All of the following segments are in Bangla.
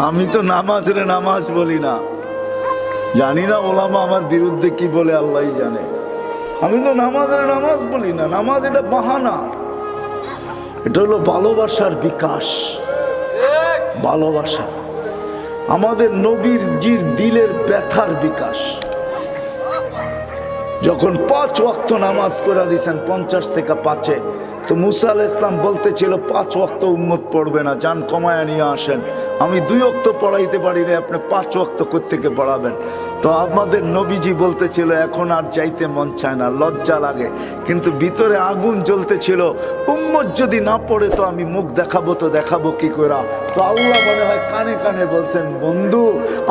আমি তো নামাজ রে নামাজ বলি না, জানি না ওলামা আমার বিরুদ্ধে কি বলে আল্লাহই জানে। আমি তো নামাজ রে নামাজ বলি না, নামাজ এটা বাহানা, এটা হলো ভালোবাসার বিকাশ। ভালোবাসা আমাদের নবীর জির দিলের ব্যথার বিকাশ। যখন 5 ওয়াক্ত নামাজ করে দিয়েছেন 50 থেকে 5-এ, তো মুসা আলাইহিস ইসলাম বলতেছিল 5 ওয়াক্ত উম্মত পড়বে না, যান কমায়া নিয়ে আসেন, আমি 2 ওয়াক্ত পড়াইতে পারি না, আপনি 5 ওয়াক্ত কোত্থেকে পড়াবেন। তো আমাদের নবীজি বলতেছিল এখন আর যাইতে মন চায় না, লজ্জা লাগে, কিন্তু ভিতরে আগুন জ্বলতেছিল, উম্মত যদি না পড়ে তো আমি মুখ দেখাবো, তো দেখাবো কি করে। তো আল্লাহ মনে হয় কানে কানে বলছেন, বন্ধু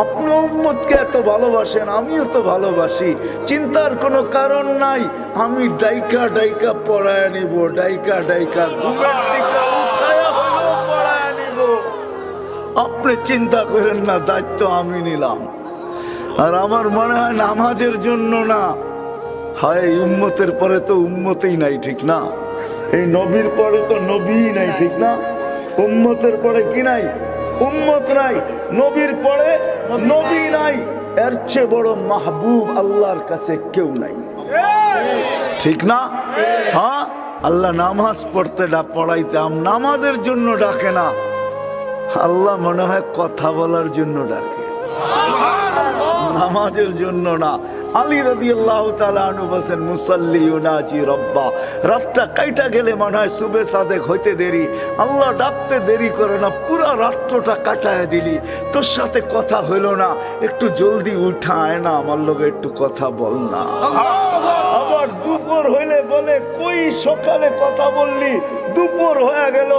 আপনি উম্মতকে এত ভালোবাসেন, আমিও তো ভালোবাসি, চিন্তার কোনো কারণ নাই, আমি ডাইকা ডাইকা পড়ায় নিব, ডাইকা ডাইকা ঘুমের দিকে উঠায়া হলেও পড়ায় নিব, আপনি চিন্তা করেন না, দায়িত্ব আমি নিলাম। আর আমার মনে হয় নামাজের জন্য না, হয় উম্মতের পরে তো উম্মতই নাই, ঠিক না? এই নবীর পরে তো নবীই নাই, ঠিক না? উম্মতের পরে কি নাই? উম্মত নাই। নবীর পরে নবী নাই। এর চেয়ে বড় মাহবুব আল্লাহর কাছে কেউ নাই, ঠিক না? হ্যাঁ, আল্লাহ নামাজ পড়তে পড়াইতে নামাজের জন্য ডাকে না, আল্লাহ মনে হয় কথা বলার জন্য ডাকে, নামাজের জন্য না। আলী রাদিয়াল্লাহু তাআলা আনহু বলেন, মুসাল্লি ইউনাজি রব্বা, রাতটা কাইটা গেলে মনে হয় সুবে সাদেক হইতে দেরি, আল্লাহ ডাকতে দেরি করে না, পুরা রাত্রটা কাটায় দিলি, তোর সাথে কথা হইল না, একটু জলদি উঠায় না, আমার লগে একটু কথা বল না। আবার দুপুর হইলে বলে, কই সকালে কথা বললি, দুপুর হয়ে গেল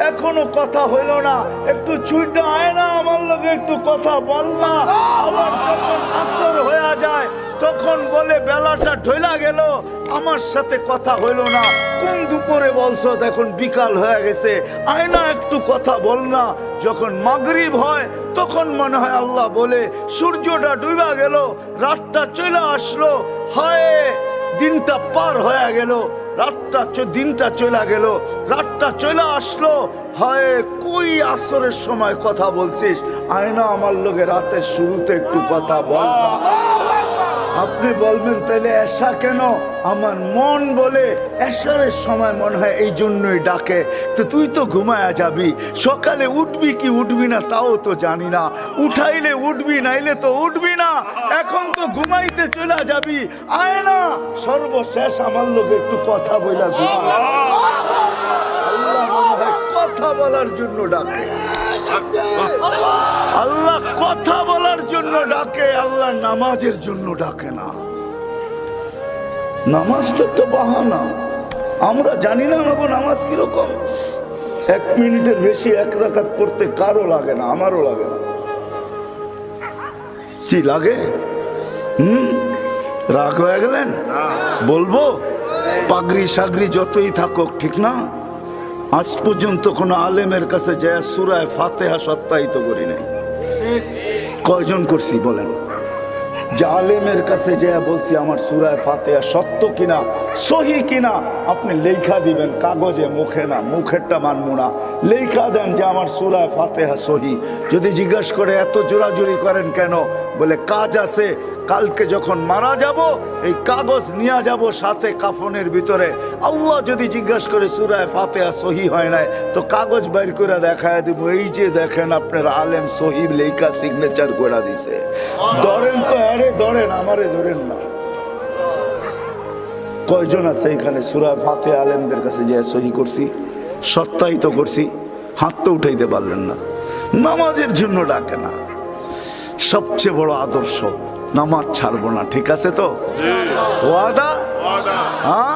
এখনো কথা হইল না, একটু ছুটে আয় না, আমার লগে একটু কথা বল না। আবার যখন আসর হয়ে যায় তখন বলে, বেলাটা ঢইলা গেল, আমার সাথে কথা হইল না, কোন দুপুরে বলছো, এখন বিকাল হয়ে গেছে, আয় না একটু কথা বল না। যখন মাগরিব হয় তখন মনে হয় আল্লাহ বলে, সূর্যটা ডুবা গেল, রাতটা চলে আসলো, হায় দিনটা পার হয়ে গেল, রাতটা দিনটা চলে গেল, রাতটা চলে আসলো, হয় কই আসরের সময় কথা বলছিস, আয় না আমার লোকে রাতের শুরুতে একটু কথা বল। আপনি বলবেন তাহলে এশা কেন? আমার মন বলে এশারের সময় মনে হয় এই জন্যই ডাকে, তো তুই তো ঘুমায়া যাবি, সকালে উঠবি কি উঠবি না তাও তো জানি না, উঠাইলে উঠবি নাইলে তো উঠবি না, এখন তো ঘুমাইতে চলে যাবি, আয় না সর্বশেষ আমার লোক একটু কথা বলা দিবি। আল্লাহ মনে হয় কথা বলার জন্য ডাকে, আল্লাহ কথা বলার জন্য ডাকে, আল্লাহ নামাজের জন্য ডাকে না। নামাজটা তো বাহানা, আমরা জানি না আমাকে নামাজ কিরকম। 1 মিনিটের বেশি 1 রাকাত পড়তে কারো লাগে না, আমারও লাগে না। কি লাগে? রাগ হয়ে গেলেন? বলবো, পাগড়ি সাগরি যতই থাকুক, ঠিক না? আজ পর্যন্ত কোন আলেমের কাছে যায় সূরা ফাতিহা সত্যায়িত করি নাই। কয়জন করছি বলেন? যে আলেমের কাছে যায় বলছি আমার সূরা ফাতিহা সত্য কিনা, সহি কিনা, আপনি লেখা দিবেন কাগজে, মুখে না, মুখেরটা মানবো না, লেখা দেন যে আমার সূরা ফাতিহা সহি। যদি জিজ্ঞাসা করে এত জোরাজুরি করেন কেন, বলে কাজ আছে, কালকে যখন মারা যাব এই কাগজ নিয়ে যাব সাথে কাফনের ভিতরে, আল্লাহ যদি জিজ্ঞাসা করে সূরা ফাতিহা সহি হয় নাই, তো কাগজ বাইর করে দেখায় দিব, এই যে দেখেন আপনার আলেম সহি লেখা সিগনেচার করে দিছে। ধরেন তো, আরে ধরেন, আমারে ধরেন না। কয়জন আছে এখানে সূরা ফাতিহা আলেমদের কাছে যে সহি করছি, সত্যায়িত করছি? হাত তো উঠাইতে পারলেন না। নামাজের জন্য ডাকে না, সবচেয়ে বড় আদর্শ, নামাজ ছাড়বো না, ঠিক আছে তো? ওয়াদা? হ্যাঁ।